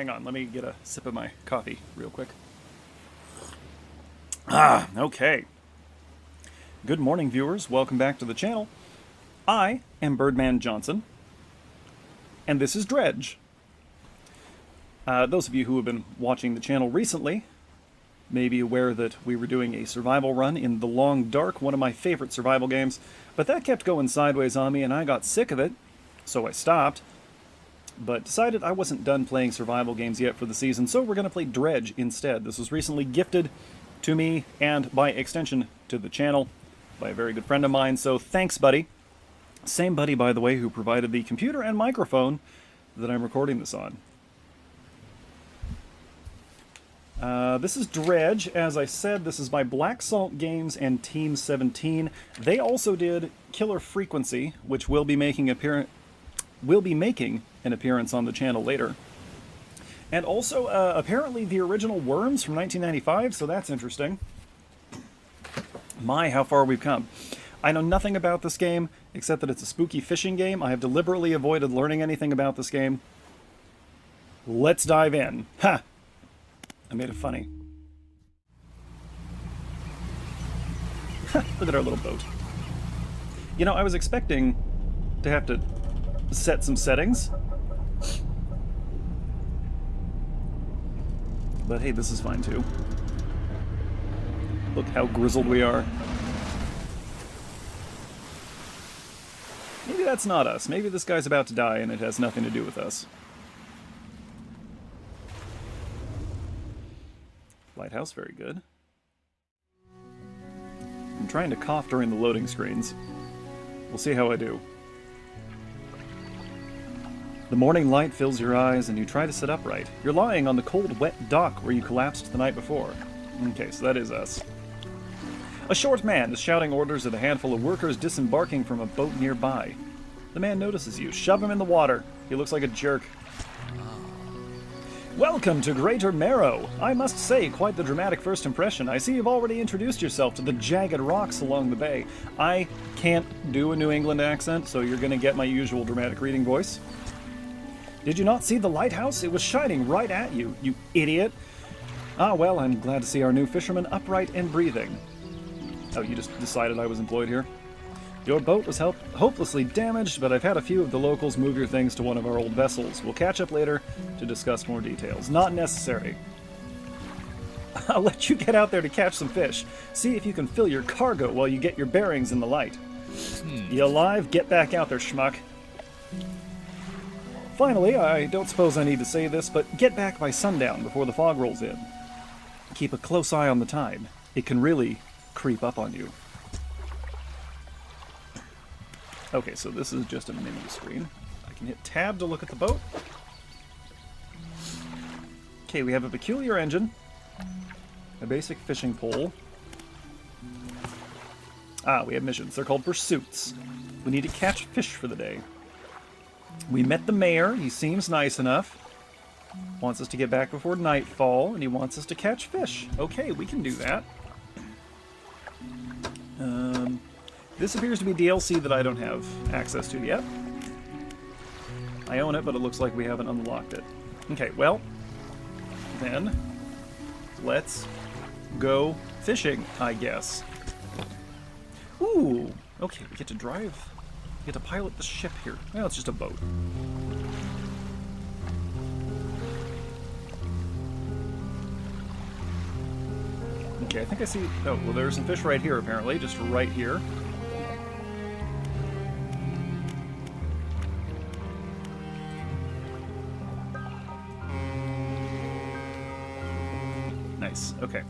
hang on. Let me get a sip of my coffee real quick. Okay. Good morning, viewers. Welcome back to the channel. I am Birdman Johnson, and this is Dredge. Those of you who have been watching the channel recently may be aware that we were doing a survival run in The Long Dark, one of my favorite survival games, but that kept going sideways on me and I got sick of it, so I stopped, but decided I wasn't done playing survival games yet for the season, so we're going to play Dredge instead. This was recently gifted to me, and by extension to the channel, by a very good friend of mine, so thanks, buddy. Same buddy, by the way, who provided the computer and microphone that I'm recording this on. This is Dredge. As I said, this is by Black Salt Games and Team 17. They also did Killer Frequency, which will be making an appearance on the channel later. And also, apparently the original Worms from 1995, so that's interesting. My, how far we've come. I know nothing about this game, except that it's a spooky fishing game. I have deliberately avoided learning anything about this game. Let's dive in. Ha! I made it funny. Look at our little boat. You know, I was expecting to have to set some settings. But hey, this is fine too. Look how grizzled we are. Maybe that's not us. Maybe this guy's about to die and it has nothing to do with us. Lighthouse, very good. I'm trying to cough during the loading screens. We'll see how I do. The morning light fills your eyes and you try to sit upright. You're lying on the cold, wet dock where you collapsed the night before. Okay, so that is us. A short man is shouting orders at a handful of workers disembarking from a boat nearby. The man notices you. Shove him in the water. He looks like a jerk. Welcome to Greater Marrow. I must say, quite the dramatic first impression. I see you've already introduced yourself to the jagged rocks along the bay. I can't do a New England accent, so you're going to get my usual dramatic reading voice. Did you not see the lighthouse? It was shining right at you, you idiot. Ah, well, I'm glad to see our new fisherman upright and breathing. Oh, you just decided I was employed here? Your boat was hopelessly damaged, but I've had a few of the locals move your things to one of our old vessels. We'll catch up later to discuss more details. Not necessary. I'll let you get out there to catch some fish. See if you can fill your cargo while you get your bearings in the light. You alive? Get back out there, schmuck. Finally, I don't suppose I need to say this, but get back by sundown before the fog rolls in. Keep a close eye on the tide. It can really creep up on you. Okay, so this is just a mini screen. I can hit tab to look at the boat. Okay, we have a peculiar engine, a basic fishing pole. Ah, we have missions. They're called pursuits. We need to catch fish for the day. We met the mayor. He seems nice enough. Wants us to get back before nightfall, and he wants us to catch fish. Okay, we can do that. This appears to be DLC that I don't have access to yet. I own it, but it looks like we haven't unlocked it. Okay, well, then, let's go fishing, I guess. Ooh, okay, we get to drive, we get to pilot the ship here. Well, it's just a boat. Okay, I think I see, oh, well there's some fish right here apparently, just right here. Nice, okay.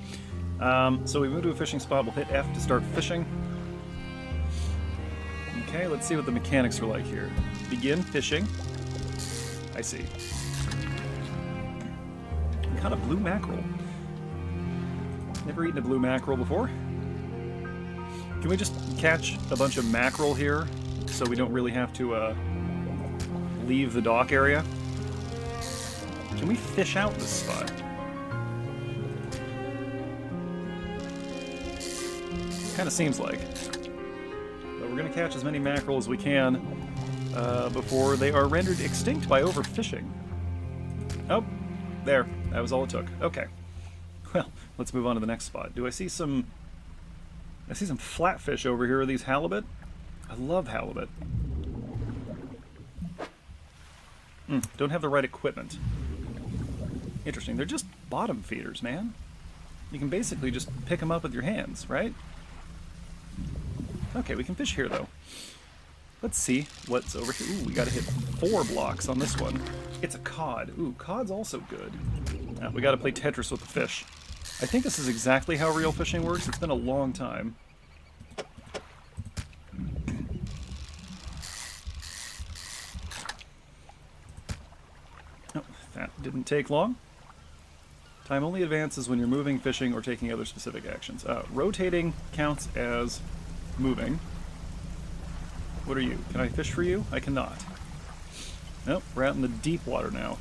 So we move to a fishing spot, we'll hit F to start fishing. Okay, let's see what the mechanics are like here. Begin fishing. I see. We caught a blue mackerel. Never eaten a blue mackerel before. Can we just catch a bunch of mackerel here so we don't really have to leave the dock area? Can we fish out this spot? Kind of seems like. But we're going to catch as many mackerel as we can before they are rendered extinct by overfishing. Oh, There. That was all it took. Okay. Well, let's move on to the next spot. Do I see some... I see some flatfish over here. Are these halibut? I love halibut. Don't have the right equipment. Interesting. They're just bottom feeders, man. You can basically just pick them up with your hands, right? Okay, we can fish here, though. Let's see what's over here. Ooh, we gotta hit 4 blocks on this one. It's a cod. Ooh, cod's also good. We gotta play Tetris with the fish. I think this is exactly how real fishing works. It's been a long time. Oh, that didn't take long. Time only advances when you're moving, fishing, or taking other specific actions. Rotating counts as moving. What are you? Can I fish for you? I cannot. Nope, we're out in the deep water now.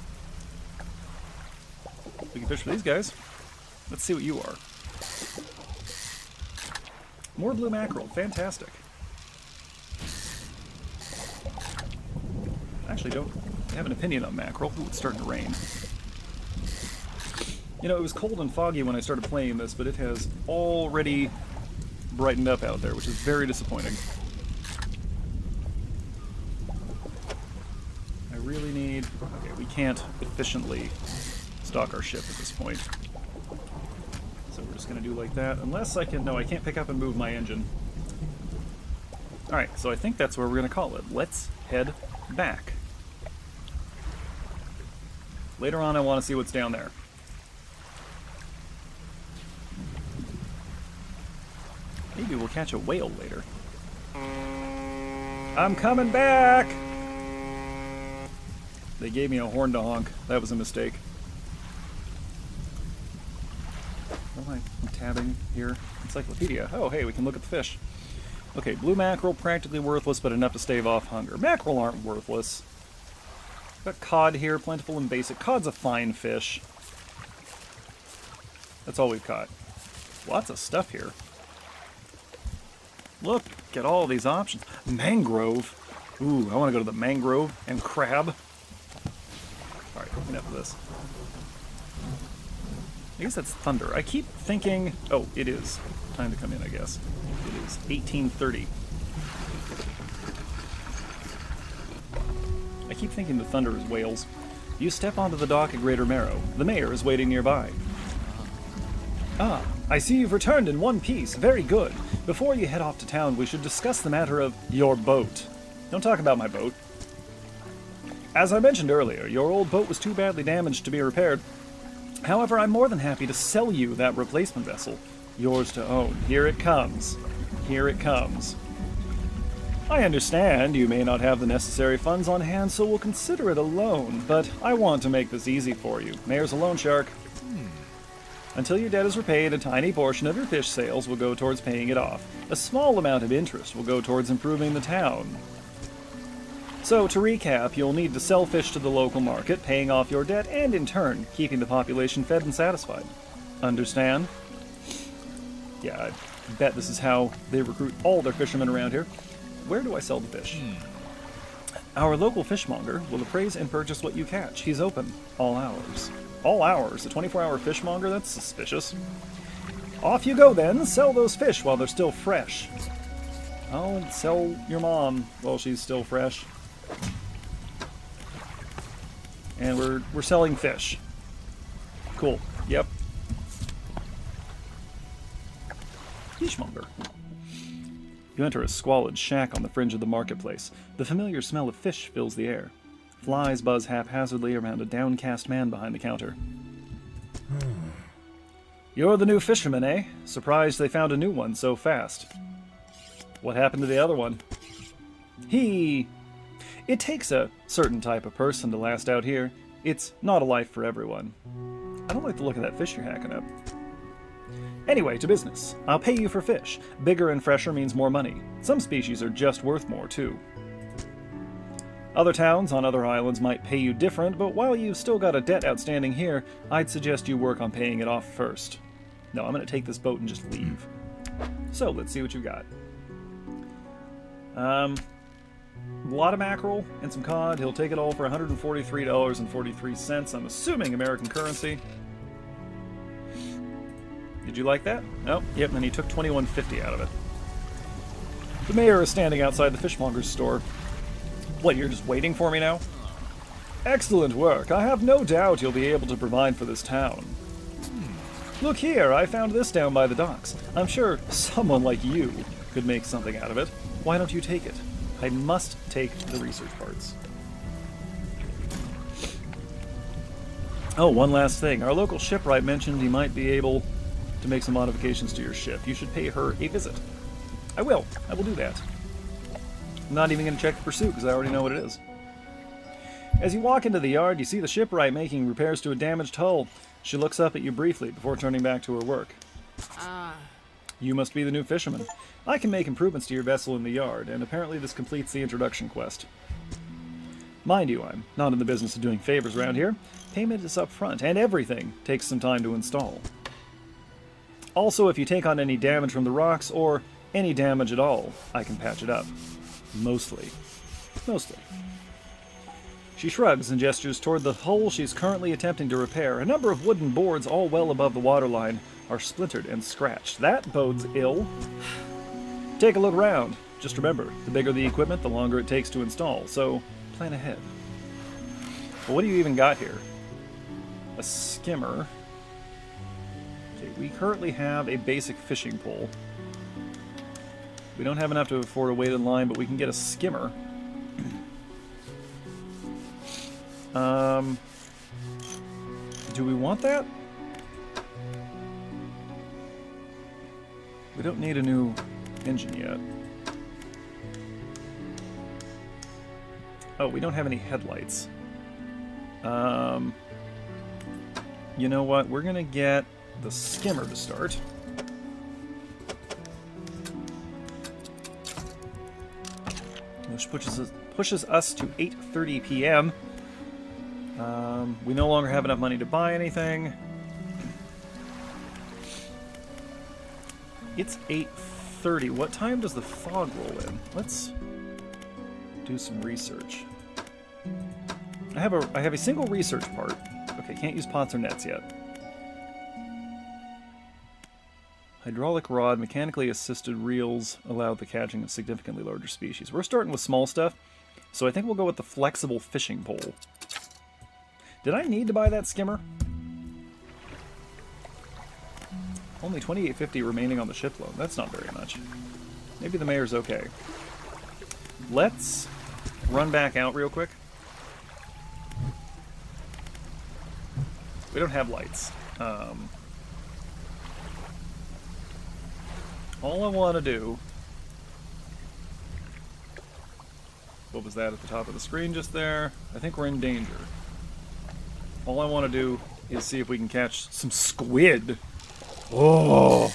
We can fish for these guys. Let's see what you are. More blue mackerel. Fantastic. I actually don't have an opinion on mackerel. Ooh, it's starting to rain. You know, it was cold and foggy when I started playing this, but it has already brightened up out there, which is very disappointing. I really need... Okay, we can't efficiently stock our ship at this point. So we're just going to do like that. Unless I can... No, I can't pick up and move my engine. Alright, so I think that's where we're going to call it. Let's head back. Later on, I want to see what's down there. Maybe we'll catch a whale later. I'm coming back! They gave me a horn to honk. That was a mistake. What am I tabbing here? Encyclopedia. Oh, hey, we can look at the fish. Okay, blue mackerel, practically worthless, but enough to stave off hunger. Mackerel aren't worthless. Got cod here, plentiful and basic. Cod's a fine fish. That's all we've caught. Lots of stuff here. Look at all these options. Mangrove. Ooh, I want to go to the mangrove and crab. Alright, enough of this. I guess that's thunder. I keep thinking... Oh, it is. Time to come in, I guess. It is 18:30. I keep thinking the thunder is whales. You step onto the dock at Greater Marrow. The mayor is waiting nearby. Ah, I see you've returned in one piece. Very good. Before you head off to town, we should discuss the matter of your boat. Don't talk about my boat. As I mentioned earlier, your old boat was too badly damaged to be repaired. However, I'm more than happy to sell you that replacement vessel. Yours to own. Here it comes. Here it comes. I understand you may not have the necessary funds on hand, so we'll consider it a loan, but I want to make this easy for you. Mayor's a loan shark. Until your debt is repaid, a tiny portion of your fish sales will go towards paying it off. A small amount of interest will go towards improving the town. So, to recap, you'll need to sell fish to the local market, paying off your debt, and in turn, keeping the population fed and satisfied. Understand? Yeah, I bet this is how they recruit all their fishermen around here. Where do I sell the fish? Our local fishmonger will appraise and purchase what you catch. He's open all hours. All hours? A 24-hour fishmonger? That's suspicious. Off you go then. Sell those fish while they're still fresh. I'll sell your mom while she's still fresh. And we're selling fish. Cool. Yep. Fishmonger. You enter a squalid shack on the fringe of the marketplace. The familiar smell of fish fills the air. Flies buzz haphazardly around a downcast man behind the counter. You're the new fisherman, eh? Surprised they found a new one so fast. What happened to the other one? It takes a certain type of person to last out here. It's not a life for everyone. I don't like the look of that fish you're hacking up. Anyway, to business. I'll pay you for fish. Bigger and fresher means more money. Some species are just worth more, too. Other towns on other islands might pay you different, but while you've still got a debt outstanding here, I'd suggest you work on paying it off first. No, I'm going to take this boat and just leave. So, let's see what you got. A lot of mackerel and some cod. He'll take it all for $143.43. I'm assuming American currency. Did you like that? No. Yep, and he took $21.50 out of it. The mayor is standing outside the fishmonger's store. What, you're just waiting for me now? Excellent work. I have no doubt you'll be able to provide for this town. Look here, I found this down by the docks. I'm sure someone like you could make something out of it. Why don't you take it? I must take the research parts. Oh, one last thing. Our local shipwright mentioned he might be able to make some modifications to your ship. You should pay her a visit. I will. I will do that. I'm not even going to check the pursuit because I already know what it is. As you walk into the yard, you see the shipwright making repairs to a damaged hull. She looks up at you briefly before turning back to her work. You must be the new fisherman. I can make improvements to your vessel in the yard, and apparently this completes the introduction quest. Mind you, I'm not in the business of doing favors around here. Payment is up front, and everything takes some time to install. Also, if you take on any damage from the rocks, or any damage at all, I can patch it up. Mostly. Mostly. She shrugs and gestures toward the hull she's currently attempting to repair. A number of wooden boards, all well above the waterline, are splintered and scratched. That bodes ill. Take a look around. Just remember, the bigger the equipment, the longer it takes to install, so plan ahead. Well, what do you even got here? A skimmer. Okay, we currently have a basic fishing pole. We don't have enough to afford a weighted line, but we can get a skimmer. Do we want that? We don't need a new engine yet. Oh, we don't have any headlights. You know what? We're gonna get the skimmer to start. Which pushes us to 8:30 p.m. We no longer have enough money to buy anything. It's 8:30. What time does the fog roll in? Let's do some research. I have a single research part. Okay, can't use pots or nets yet. Hydraulic rod, mechanically assisted reels allow the catching of significantly larger species. We're starting with small stuff, so I think we'll go with the flexible fishing pole. Did I need to buy that skimmer? Only $28.50 remaining on the ship loan. That's not very much. Maybe the mayor's okay. Let's run back out real quick. We don't have lights. All I want to do... What was that at the top of the screen just there? I think we're in danger. All I want to do is see if we can catch some squid. Oh!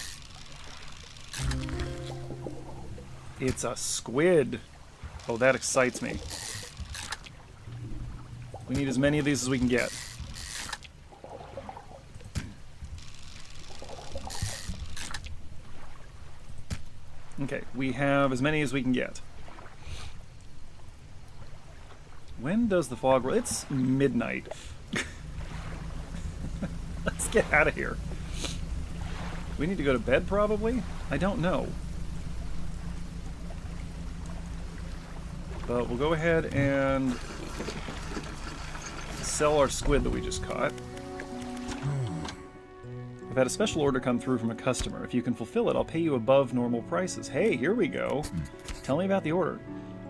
It's a squid. Oh, that excites me. We need as many of these as we can get. Okay, we have as many as we can get. When does the fog roll? It's midnight. Let's get out of here. We need to go to bed, probably? I don't know. But we'll go ahead and sell our squid that we just caught. I've had a special order come through from a customer. If you can fulfill it, I'll pay you above normal prices. Hey, here we go. Tell me about the order.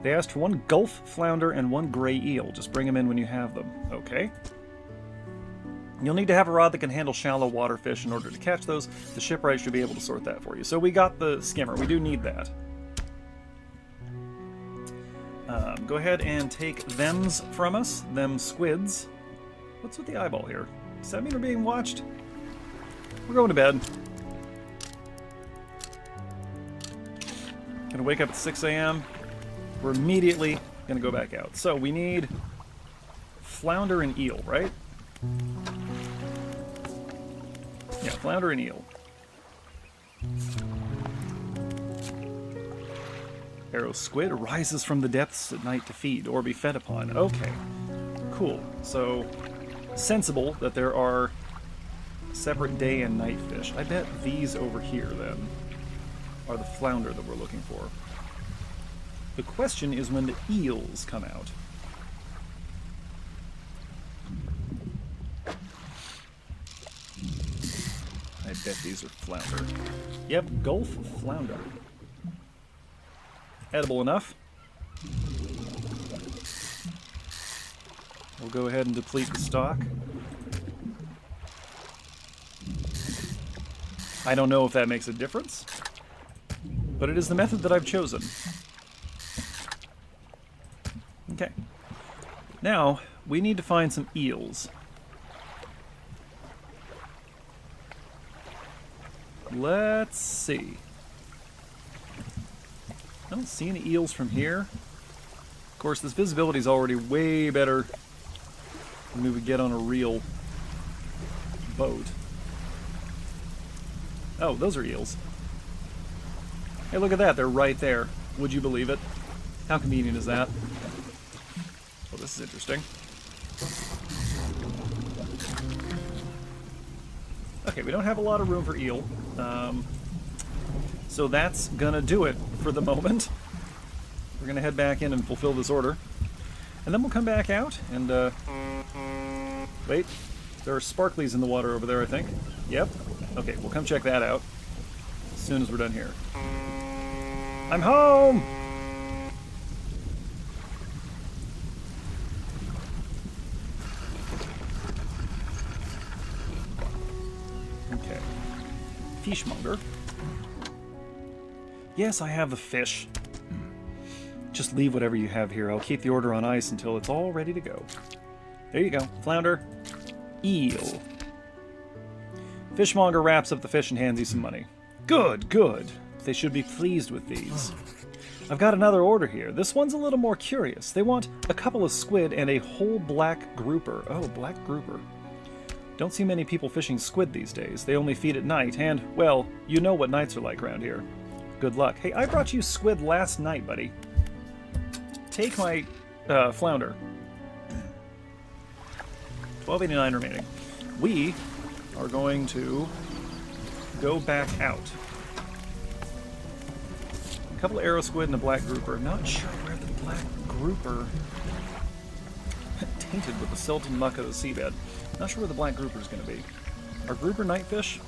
They asked for 1 Gulf flounder and 1 gray eel. Just bring them in when you have them. Okay. You'll need to have a rod that can handle shallow water fish in order to catch those. The shipwright should be able to sort that for you. So we got the skimmer. We do need that. Go ahead and take thems from us. Them squids. What's with the eyeball here? Does that mean we're being watched? We're going to bed. Gonna wake up at 6 a.m. We're immediately gonna go back out. So we need flounder and eel, right? Yeah, flounder and eel. Arrow squid rises from the depths at night to feed or be fed upon. Okay, cool. So, sensible that there are separate day and night fish. I bet these over here, then, are the flounder that we're looking for. The question is when the eels come out. I bet these are flounder. Yep, Gulf flounder. Edible enough. We'll go ahead and deplete the stock. I don't know if that makes a difference, but it is the method that I've chosen. Okay. Now, we need to find some eels. Let's see. I don't see any eels from here. Of course, this visibility is already way better than we would get on a real boat. Oh, those are eels. Hey, look at that. They're right there. Would you believe it? How convenient is that? Well, this is interesting. Okay, we don't have a lot of room for eel. So that's gonna do it for the moment. We're gonna head back in and fulfill this order. And then we'll come back out and, wait. There are sparklies in the water over there, I think. Yep. Okay, we'll come check that out as soon as we're done here. I'm home! Okay. Fishmonger. Yes, I have the fish. Just leave whatever you have here. I'll keep the order on ice until it's all ready to go. There you go. Flounder. Eel. Fishmonger wraps up the fish and hands you some money. Good, good. They should be pleased with these. I've got another order here. This one's a little more curious. They want a couple of squid and a whole black grouper. Oh, black grouper. Don't see many people fishing squid these days. They only feed at night, and, well, you know what nights are like around here. Good luck. Hey, I brought you squid last night, buddy. Take my flounder. $12.89 remaining. We are going to go back out. A couple of arrow squid and a black grouper. Not sure where the black grouper... tainted with the silt and muck of the seabed. Not sure where the black grouper is going to be. Are grouper night fish?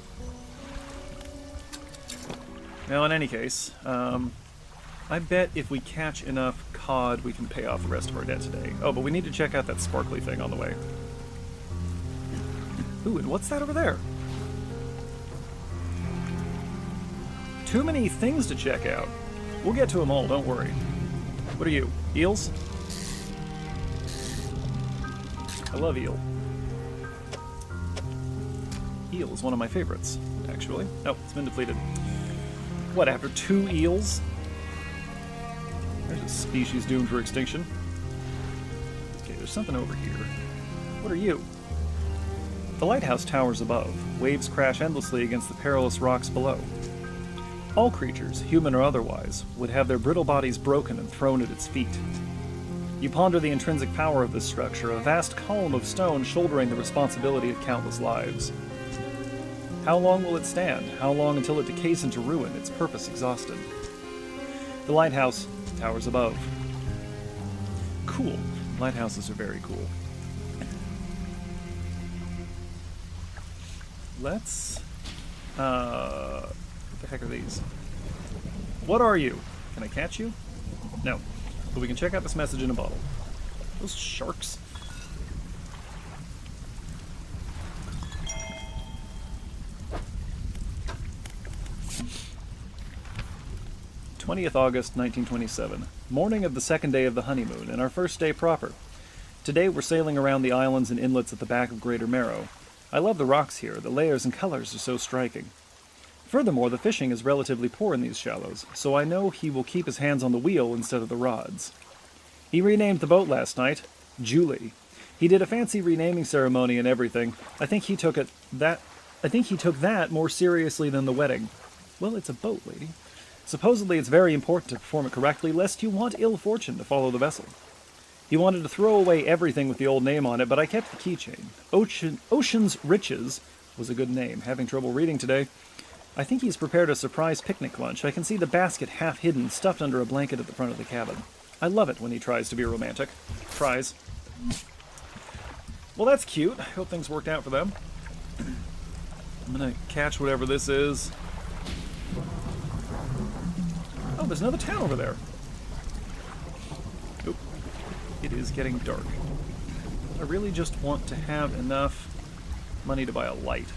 Now, in any case, I bet if we catch enough cod, we can pay off the rest of our debt today. Oh, but we need to check out that sparkly thing on the way. Ooh, and what's that over there? Too many things to check out. We'll get to them all, don't worry. What are you? Eels? I love eel. Eel is one of my favorites, actually. Oh, it's been depleted. What, after 2 eels? There's a species doomed for extinction. Okay, there's something over here. What are you? The lighthouse towers above. Waves crash endlessly against the perilous rocks below. All creatures, human or otherwise, would have their brittle bodies broken and thrown at its feet. You ponder the intrinsic power of this structure, a vast column of stone shouldering the responsibility of countless lives. How long will it stand? How long until it decays into ruin, its purpose exhausted? The lighthouse towers above. Cool. Lighthouses are very cool. Let's... what the heck are these? What are you? Can I catch you? No. But we can check out this message in a bottle. Those sharks. 20th August, 1927. Morning of the second day of the honeymoon, and our first day proper. Today we're sailing around the islands and inlets at the back of Greater Marrow. I love the rocks here, the layers and colors are so striking. Furthermore, the fishing is relatively poor in these shallows, so I know he will keep his hands on the wheel instead of the rods. He renamed the boat last night, Julie. He did a fancy renaming ceremony and everything. I think he took that more seriously than the wedding. Well, it's a boat, lady. Supposedly it's very important to perform it correctly, lest you want ill fortune to follow the vessel. He wanted to throw away everything with the old name on it, but I kept the keychain. Ocean's Riches was a good name. Having trouble reading today. I think he's prepared a surprise picnic lunch. I can see the basket half hidden, stuffed under a blanket at the front of the cabin. I love it when he tries to be romantic. Tries. Well, that's cute. I hope things worked out for them. I'm gonna catch whatever this is. Oh, there's another town over there. Oop. It is getting dark. I really just want to have enough money to buy a light.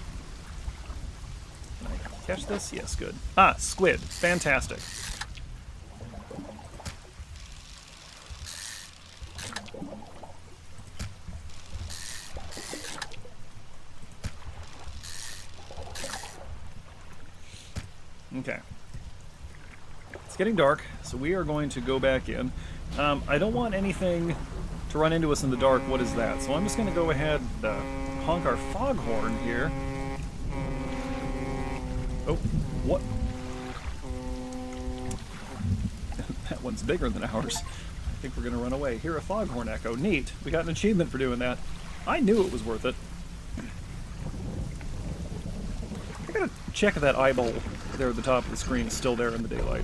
Can I catch this? Yes, good. Ah, squid. Fantastic. Okay. It's getting dark, so we are going to go back in. I don't want anything to run into us in the dark. What is that? So I'm just going to go ahead and honk our foghorn here. Oh, what? That one's bigger than ours. I think we're going to run away. Hear a foghorn echo. Neat. We got an achievement for doing that. I knew it was worth it. I gotta check if that eyeball there at the top of the screen is still there in the daylight.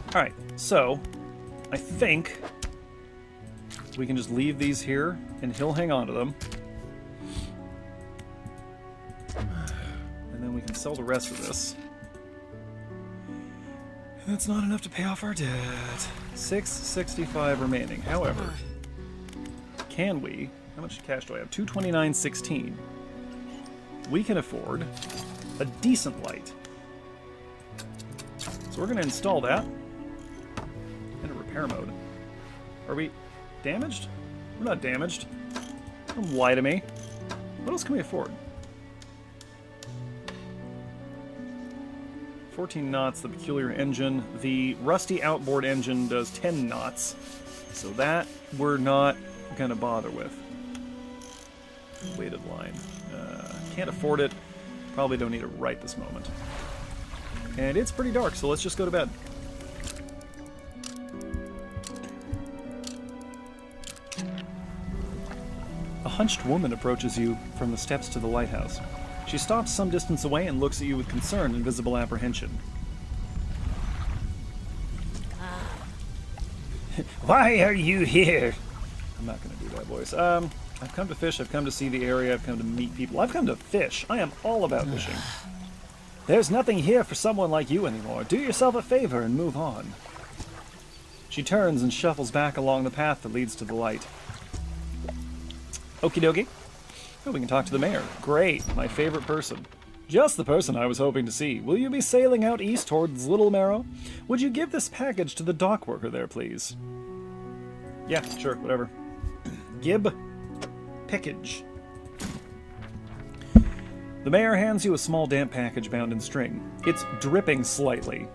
Alright, so I think we can just leave these here and he'll hang on to them. And then we can sell the rest of this. That's not enough to pay off our debt. $665 remaining. However, can we... How much cash do I have? $229.16. We can afford a decent light. So we're going to install that in a repair mode. Are we damaged? We're not damaged. Don't lie to me. What else can we afford? 14 knots, the peculiar engine. The rusty outboard engine does 10 knots. So that we're not going to bother with. Weighted line. Can't afford it. Probably don't need it right this moment. And it's pretty dark, so let's just go to bed. A hunched woman approaches you from the steps to the lighthouse. She stops some distance away and looks at you with concern and visible apprehension. Why are you here? I'm not going to do that voice. I've come to fish, I've come to see the area, I've come to meet people. I've come to fish. I am all about fishing. There's nothing here for someone like you anymore. Do yourself a favor and move on. She turns and shuffles back along the path that leads to the light. Okie dokie. Oh, we can talk to the mayor. Great, my favorite person. Just the person I was hoping to see. Will you be sailing out east towards Little Marrow? Would you give this package to the dock worker there, please? Yeah, sure, whatever. Gib Pickage. The mayor hands you a small damp package bound in string. It's dripping slightly.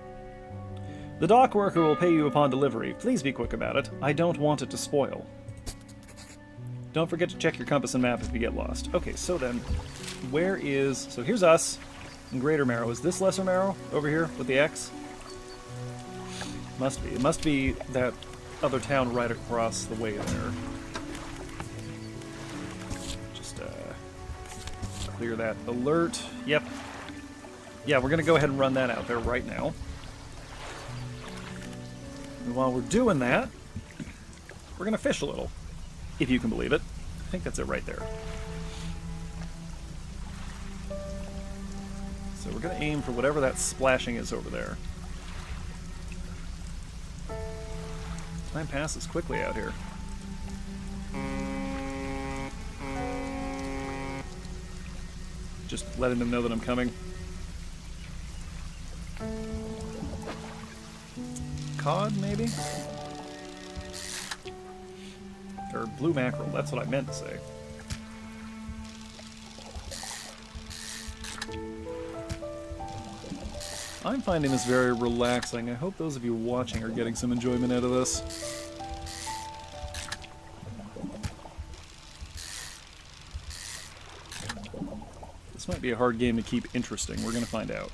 The dock worker will pay you upon delivery. Please be quick about it. I don't want it to spoil. Don't forget to check your compass and map if you get lost. Okay, so then, where is... So here's us in Greater Marrow. Is this Lesser Marrow over here with the X? Must be. It must be that other town right across the way there. Just clear that alert. Yep. Yeah, we're going to go ahead and run that out there right now. And while we're doing that, we're going to fish a little. If you can believe it. I think that's it right there. So we're going to aim for whatever that splashing is over there. Time passes quickly out here. Just letting them know that I'm coming. Cod, maybe? Or blue mackerel, that's what I meant to say. I'm finding this very relaxing. I hope those of you watching are getting some enjoyment out of this. This might be a hard game to keep interesting. We're going to find out.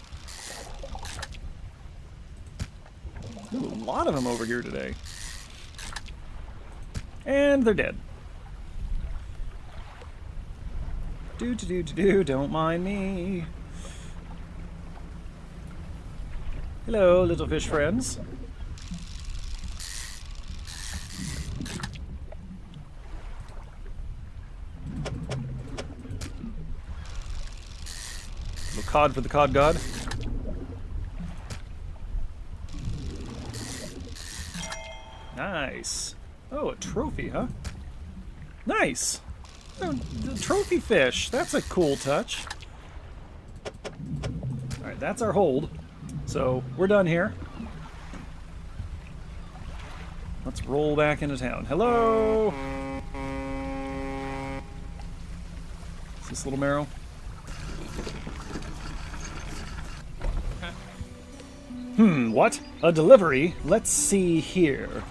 Ooh, a lot of them over here today. And they're dead. Don't mind me. Hello, little fish friends. Little cod for the cod god. Nice. Oh, a trophy, huh? Nice. Oh, the trophy fish. That's a cool touch. Alright, that's our hold. So, we're done here. Let's roll back into town. Hello! Is this Little Marrow? What? A delivery? Let's see here.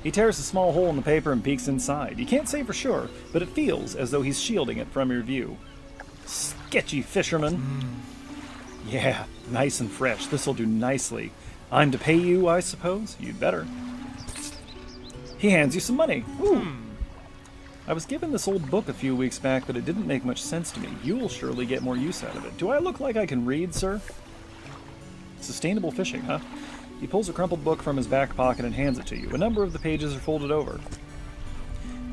He tears a small hole in the paper and peeks inside. You can't say for sure, but it feels as though he's shielding it from your view. Sketchy fisherman. Yeah, nice and fresh. This'll do nicely. I'm to pay you, I suppose? You'd better. He hands you some money. Ooh. I was given this old book a few weeks back, but it didn't make much sense to me. You'll surely get more use out of it. Do I look like I can read, sir? Sustainable fishing, huh? He pulls a crumpled book from his back pocket and hands it to you. A number of the pages are folded over.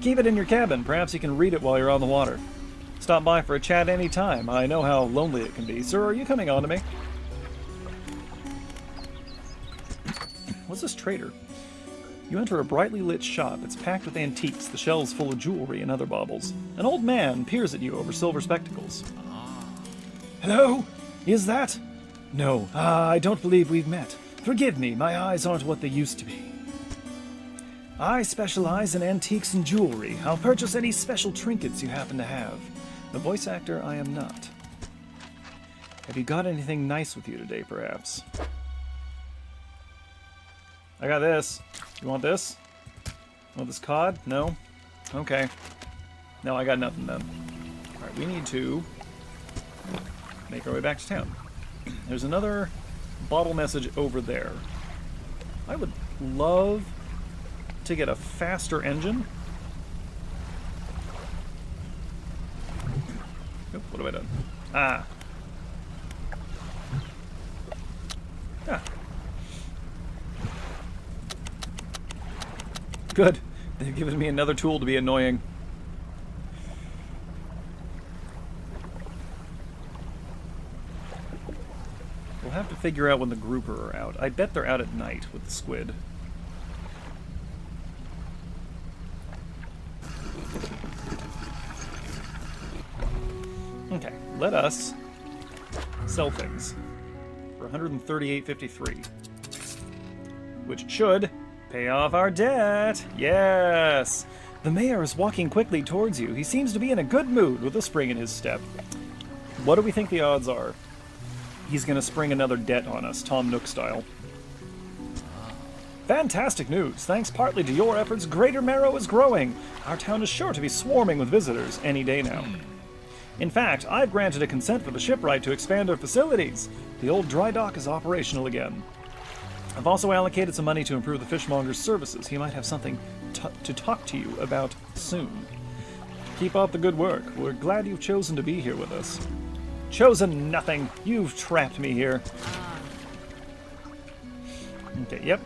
Keep it in your cabin. Perhaps you can read it while you're on the water. Stop by for a chat any time. I know how lonely it can be. Sir, are you coming on to me? What's this trader? You enter a brightly lit shop. It's packed with antiques, the shelves full of jewelry and other baubles. An old man peers at you over silver spectacles. Hello? Is that? No, I don't believe we've met. Forgive me, my eyes aren't what they used to be. I specialize in antiques and jewelry. I'll purchase any special trinkets you happen to have. The voice actor, I am not. Have you got anything nice with you today, perhaps? I got this. You want this? Want this cod? No? Okay. No, I got nothing then. Alright, we need to make our way back to town. There's another bottle message over there. I would love to get a faster engine. Oh, what have I done? Ah. Good. They've given me another tool to be annoying. We'll have to figure out when the grouper are out. I bet they're out at night with the squid. Okay, let us sell things for $138.53, which should pay off our debt. Yes! The mayor is walking quickly towards you. He seems to be in a good mood with a spring in his step. What do we think the odds are? He's going to spring another debt on us, Tom Nook style. Fantastic news. Thanks partly to your efforts, Greater Marrow is growing. Our town is sure to be swarming with visitors any day now. In fact, I've granted a consent for the shipwright to expand our facilities. The old dry dock is operational again. I've also allocated some money to improve the fishmonger's services. He might have something to talk to you about soon. Keep up the good work. We're glad you've chosen to be here with us. Chosen nothing. You've trapped me here. Okay, yep.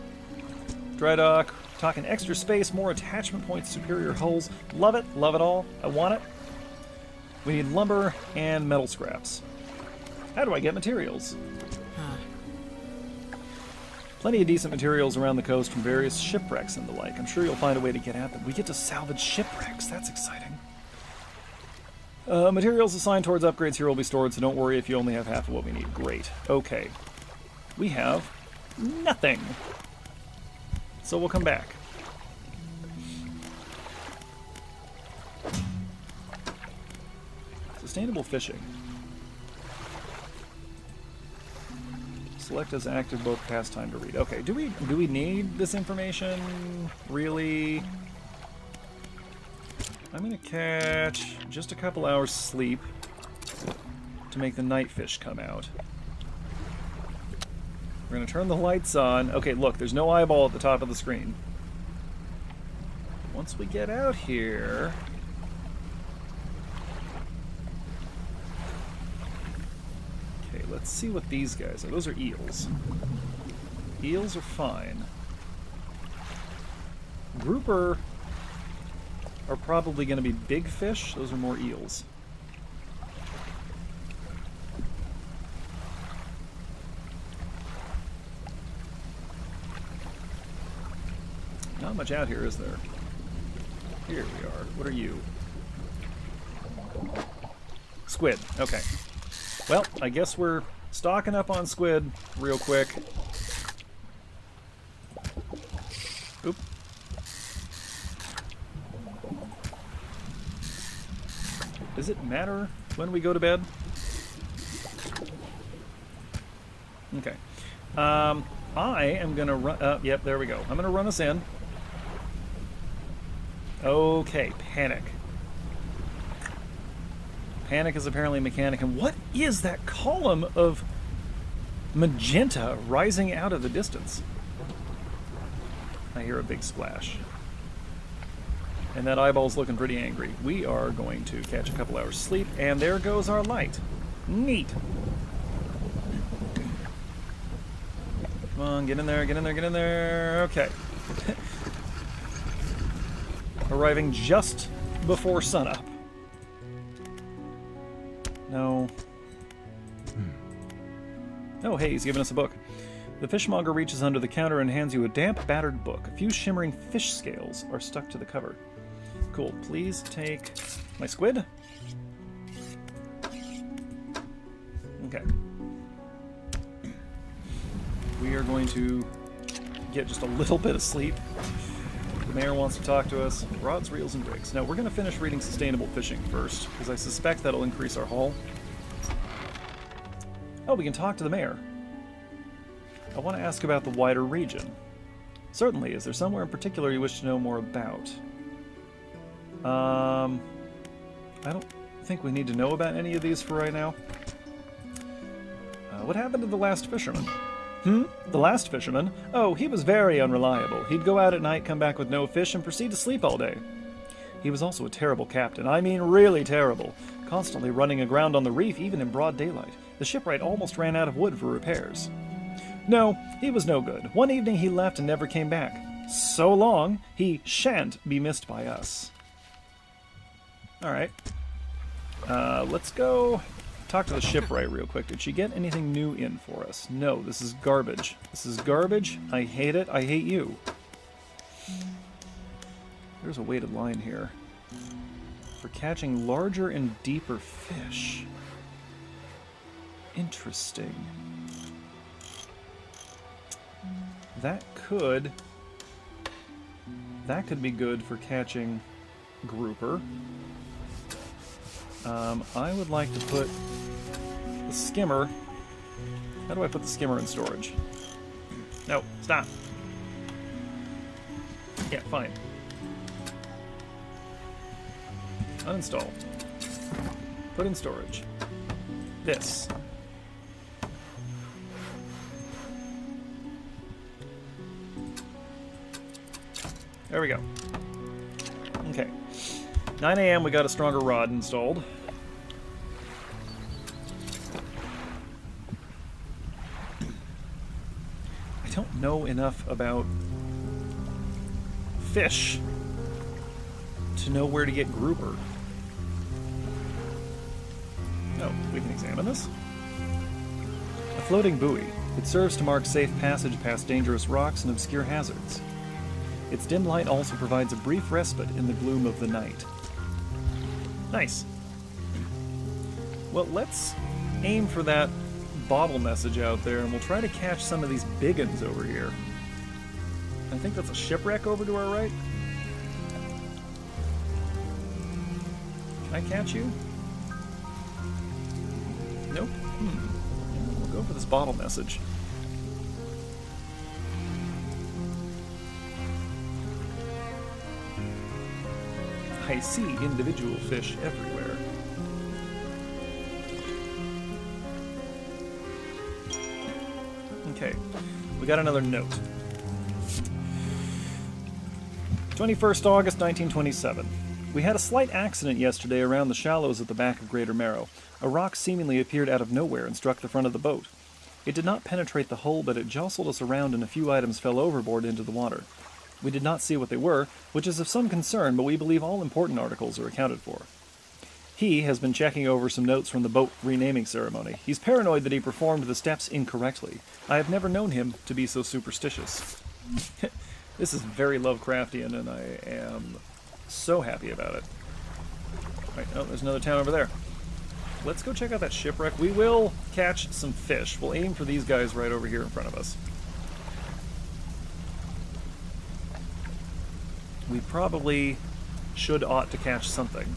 Dry dock. Talking extra space, more attachment points, superior hulls. Love it. Love it all. I want it. We need lumber and metal scraps. How do I get materials? Plenty of decent materials around the coast from various shipwrecks and the like. I'm sure you'll find a way to get at them. We get to salvage shipwrecks. That's exciting. Materials assigned towards upgrades here will be stored, so don't worry if you only have half of what we need. Great. Okay. We have nothing. So we'll come back. Sustainable fishing. Select as active both pastime to read. Okay, do we need this information? Really? I'm gonna catch just a couple hours sleep to make the night fish come out. We're going to turn the lights on. Okay, look, there's no eyeball at the top of the screen. Once we get out here... Okay, let's see what these guys are. Those are eels. Eels are fine. Grouper are probably going to be big fish. Those are more eels. Not much out here, is there? Here we are. What are you? Squid. Okay. Well, I guess we're stocking up on squid real quick. Oop. Does it matter when we go to bed? Okay. I am going to run... yep, there we go. I'm going to run us in. Okay, panic. Panic is apparently mechanic. And what is that column of magenta rising out of the distance? I hear a big splash. And that eyeball's looking pretty angry. We are going to catch a couple hours sleep, and there goes our light. Neat. Come on, get in there, get in there, get in there. Okay. Arriving just before sunup. No. Oh, hey, he's giving us a book. The fishmonger reaches under the counter and hands you a damp, battered book. A few shimmering fish scales are stuck to the cover. Cool. Please take my squid. Okay. We are going to get just a little bit of sleep. The mayor wants to talk to us. Rods, reels, and rigs. Now, we're going to finish reading Sustainable Fishing first, because I suspect that'll increase our haul. Oh, we can talk to the mayor. I want to ask about the wider region. Certainly. Is there somewhere in particular you wish to know more about? I don't think we need to know about any of these for right now. What happened to the last fisherman? The last fisherman? Oh, he was very unreliable. He'd go out at night, come back with no fish, and proceed to sleep all day. He was also a terrible captain. I mean, really terrible. Constantly running aground on the reef, even in broad daylight. The shipwright almost ran out of wood for repairs. No, he was no good. One evening he left and never came back. So long, he shan't be missed by us. Alright. Let's go talk to the shipwright real quick. Did she get anything new in for us? No, this is garbage. This is garbage. I hate it. I hate you. There's a weighted line here. For catching larger and deeper fish. Interesting. That could be good for catching grouper. I would like to put the skimmer... How do I put the skimmer in storage? No, stop. Yeah, fine. Uninstall. Put in storage. This. There we go. Okay. 9 a.m. we got a stronger rod installed. I don't know enough about fish to know where to get grouper. Oh, we can examine this. A floating buoy. It serves to mark safe passage past dangerous rocks and obscure hazards. Its dim light also provides a brief respite in the gloom of the night. Nice. Well, let's aim for that bottle message out there, and we'll try to catch some of these big uns over here. I think that's a shipwreck over to our right. Can I catch you? Nope. We'll go for this bottle message. I see individual fish everywhere. Okay, we got another note. 21st August 1927. We had a slight accident yesterday around the shallows at the back of Greater Marrow. A rock seemingly appeared out of nowhere and struck the front of the boat. It did not penetrate the hull, but it jostled us around and a few items fell overboard into the water. We did not see what they were, which is of some concern, but we believe all important articles are accounted for. He has been checking over some notes from the boat renaming ceremony. He's paranoid that he performed the steps incorrectly. I have never known him to be so superstitious. This is very Lovecraftian, and I am so happy about it. Right, oh, there's another town over there. Let's go check out that shipwreck. We will catch some fish. We'll aim for these guys right over here in front of us. We probably ought to catch something.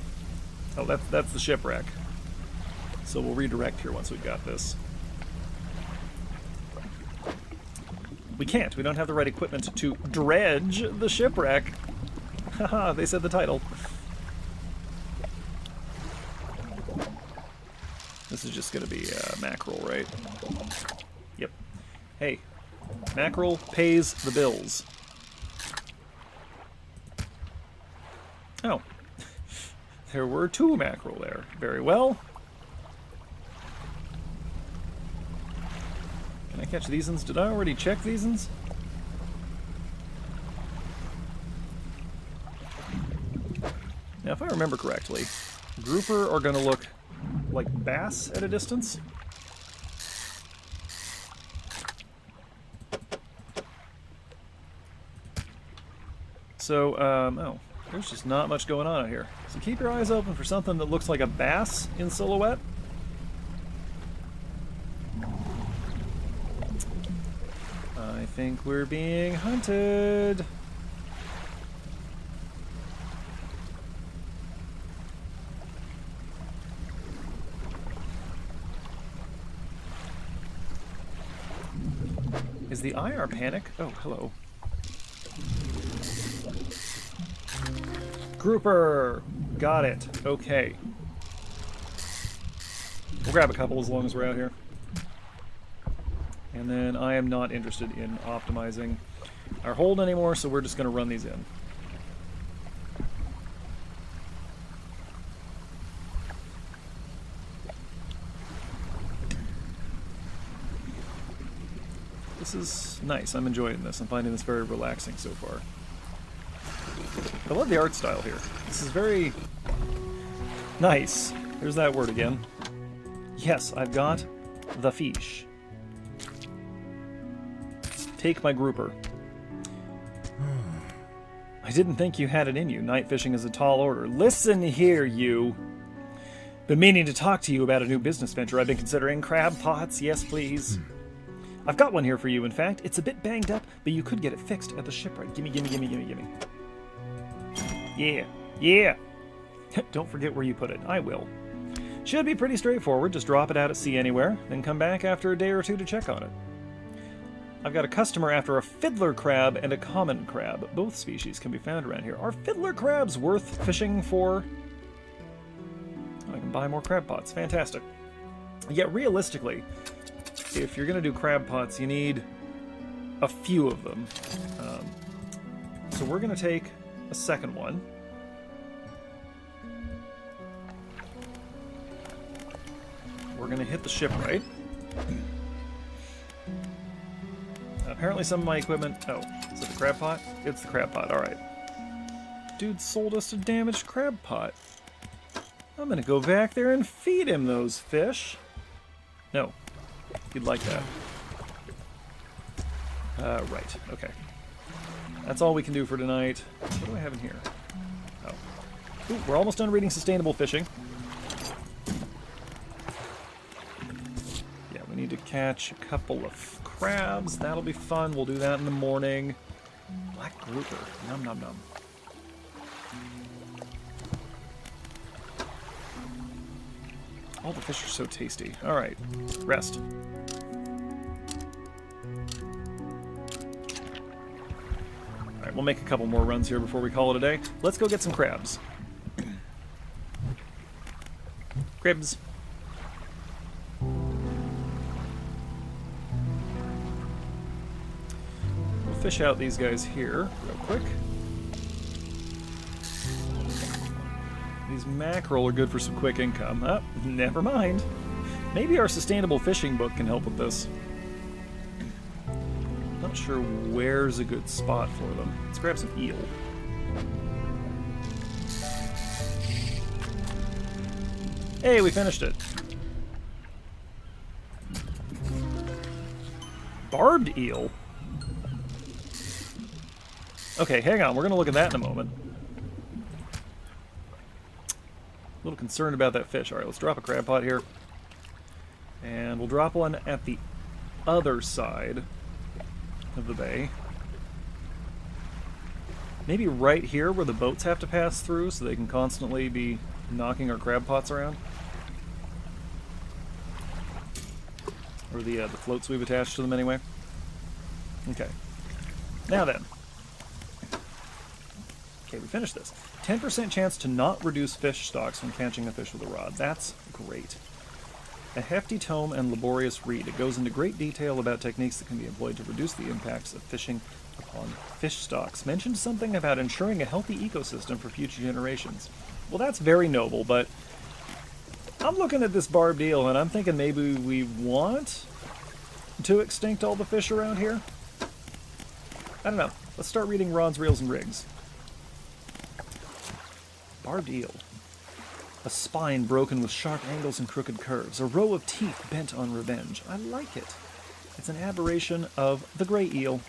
Oh, that's the shipwreck. So we'll redirect here once we've got this. We can't. We don't have the right equipment to dredge the shipwreck. Haha, they said the title. This is just going to be mackerel, right? Yep. Hey, mackerel pays the bills. Oh. There were 2 mackerel there. Very well. Can I catch these ones? Did I already check these ones? Now, if I remember correctly, grouper are going to look like bass at a distance. So, oh, there's just not much going on out here. So keep your eyes open for something that looks like a bass in silhouette. I think we're being hunted. Is the IR panic? Oh, hello. Grouper! Got it. Okay. We'll grab a couple as long as we're out here. And then I am not interested in optimizing our hold anymore, so we're just going to run these in. This is nice. I'm enjoying this. I'm finding this very relaxing so far. I love the art style here. This is very nice. There's that word again. Yes, I've got the fish. Take my grouper. I didn't think you had it in you. Night fishing is a tall order. Listen here, you. Been meaning to talk to you about a new business venture I've been considering. Crab pots, yes please. I've got one here for you, in fact. It's a bit banged up, but you could get it fixed at the shipwright. Gimme, gimme, gimme, gimme, gimme. Yeah, yeah. Don't forget where you put it. I will. Should be pretty straightforward. Just drop it out at sea anywhere, then come back after a day or two to check on it. I've got a customer after a fiddler crab and a common crab. Both species can be found around here. Are fiddler crabs worth fishing for? I can buy more crab pots. Fantastic. Yet realistically, if you're going to do crab pots, you need a few of them. So we're going to take a second one. We're going to hit the shipwright. Apparently some of my equipment... Oh, is it the crab pot? It's the crab pot, alright. Dude sold us a damaged crab pot. I'm gonna go back there and feed him those fish. No. He'd like that. Right, okay. That's all we can do for tonight. What do I have in here? Oh. Ooh, we're almost done reading Sustainable Fishing. Yeah, we need to catch a couple of crabs. That'll be fun. We'll do that in the morning. Black grouper. Nom nom nom. All the fish are so tasty. Alright. Rest. Alright, we'll make a couple more runs here before we call it a day. Let's go get some crabs. Cribs. fish out these guys here real quick. These mackerel are good for some quick income. Oh, never mind. Maybe our sustainable fishing book can help with this. Not sure where's a good spot for them. Let's grab some eel. Hey, we finished it. Barbed eel? Okay, hang on. We're going to look at that in a moment. A little concerned about that fish. Alright, let's drop a crab pot here. And we'll drop one at the other side of the bay. Maybe right here where the boats have to pass through so they can constantly be knocking our crab pots around. Or the floats we've attached to them anyway. Okay. Now then. Okay, we finished this. 10% chance to not reduce fish stocks when catching a fish with a rod. That's great. A hefty tome and laborious read. It goes into great detail about techniques that can be employed to reduce the impacts of fishing upon fish stocks. Mentioned something about ensuring a healthy ecosystem for future generations. Well, that's very noble, but I'm looking at this barbed eel and I'm thinking maybe we want to extinct all the fish around here? I don't know. Let's start reading rods, reels, and rigs. Barbed eel. A spine broken with sharp angles and crooked curves. A row of teeth bent on revenge. I like it. It's an aberration of the gray eel.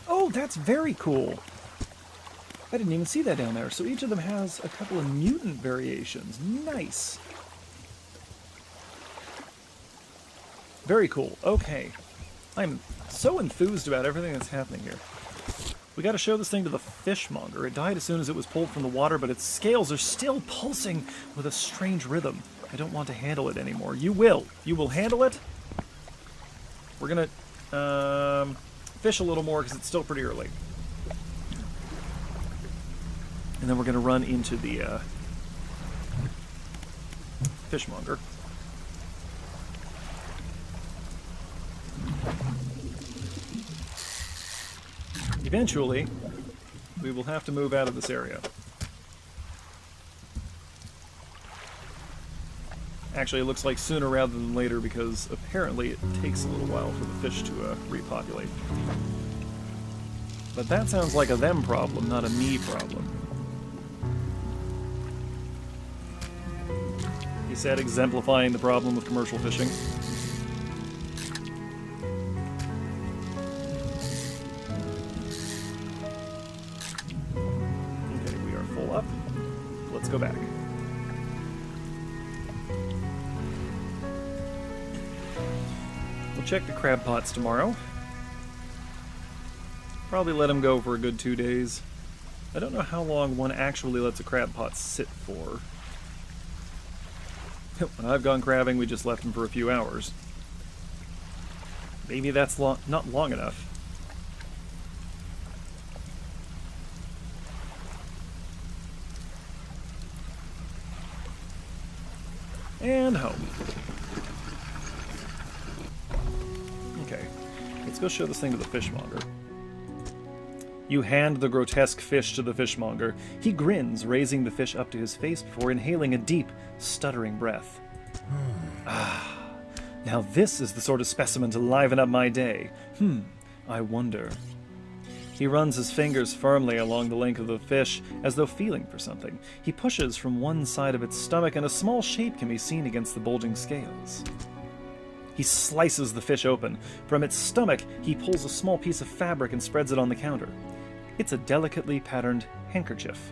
Oh, that's very cool. I didn't even see that down there. So each of them has a couple of mutant variations. Nice. Very cool. Okay. I'm so enthused about everything that's happening here. We got to show this thing to the fishmonger. It died as soon as it was pulled from the water, but its scales are still pulsing with a strange rhythm. I don't want to handle it anymore. You will. You will handle it. We're going to fish a little more because it's still pretty early. And then we're going to run into the fishmonger. Eventually, we will have to move out of this area. Actually, it looks like sooner rather than later because apparently it takes a little while for the fish to repopulate. But that sounds like a them problem, not a me problem. He said, exemplifying the problem with commercial fishing. Go back. We'll check the crab pots tomorrow. Probably let them go for a good 2 days. I don't know how long one actually lets a crab pot sit for. When I've gone crabbing, we just left them for a few hours. Maybe that's not long enough. And home. Okay, let's go show this thing to the fishmonger. You hand the grotesque fish to the fishmonger. He grins, raising the fish up to his face before inhaling a deep, stuttering breath. Now this is the sort of specimen to liven up my day. I wonder. He runs his fingers firmly along the length of the fish, as though feeling for something. He pushes from one side of its stomach, and a small shape can be seen against the bulging scales. He slices the fish open. From its stomach, he pulls a small piece of fabric and spreads it on the counter. It's a delicately patterned handkerchief.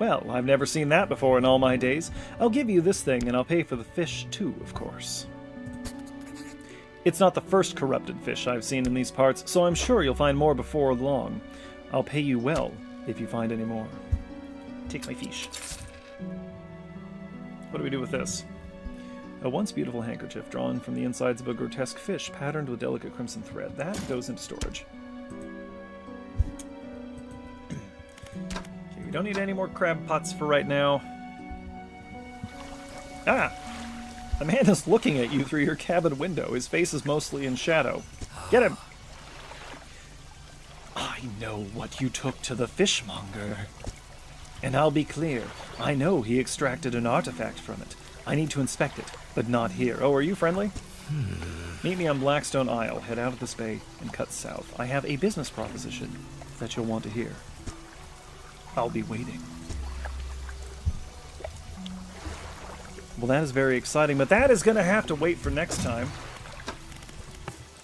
Well, I've never seen that before in all my days. I'll give you this thing, and I'll pay for the fish, too, of course. It's not the first corrupted fish I've seen in these parts, so I'm sure you'll find more before long. I'll pay you well if you find any more. Take my fish. What do we do with this? A once beautiful handkerchief drawn from the insides of a grotesque fish patterned with delicate crimson thread. That goes into storage. Okay, we don't need any more crab pots for right now. Ah! A man is looking at you through your cabin window. His face is mostly in shadow. Get him! I know what you took to the fishmonger. And I'll be clear, I know he extracted an artifact from it. I need to inspect it, but not here. Oh, are you friendly? Meet me on Blackstone Isle, head out of this bay, and cut south. I have a business proposition that you'll want to hear. I'll be waiting. Well, that is very exciting, but that is going to have to wait for next time,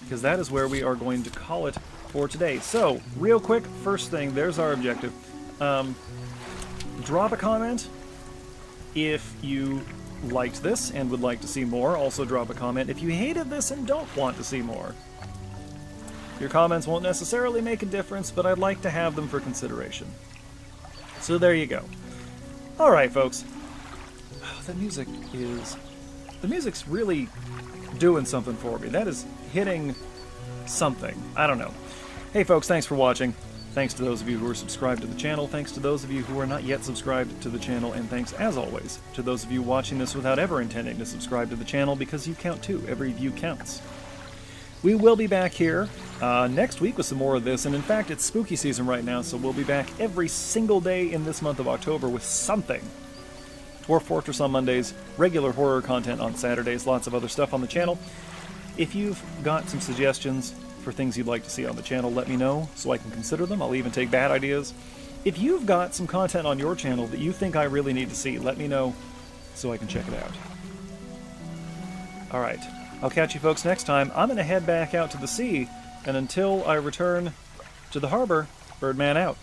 because that is where we are going to call it for today. So, real quick, first thing, there's our objective. Drop a comment if you liked this and would like to see more. Also drop a comment if you hated this and don't want to see more. Your comments won't necessarily make a difference, but I'd like to have them for consideration. So there you go. Alright, folks. Oh, the music's really doing something for me. That is hitting something. I don't know. Hey folks, thanks for watching. Thanks to those of you who are subscribed to the channel, thanks to those of you who are not yet subscribed to the channel, and thanks, as always, to those of you watching this without ever intending to subscribe to the channel, because you count too. Every view counts. We will be back here next week with some more of this, and in fact, it's spooky season right now, so we'll be back every single day in this month of October with something. Dwarf Fortress on Mondays, regular horror content on Saturdays, lots of other stuff on the channel. If you've got some suggestions for things you'd like to see on the channel, let me know so I can consider them. I'll even take bad ideas. If you've got some content on your channel that you think I really need to see, let me know so I can check it out. Alright, I'll catch you folks next time. I'm going to head back out to the sea, and until I return to the harbor, Birdman out.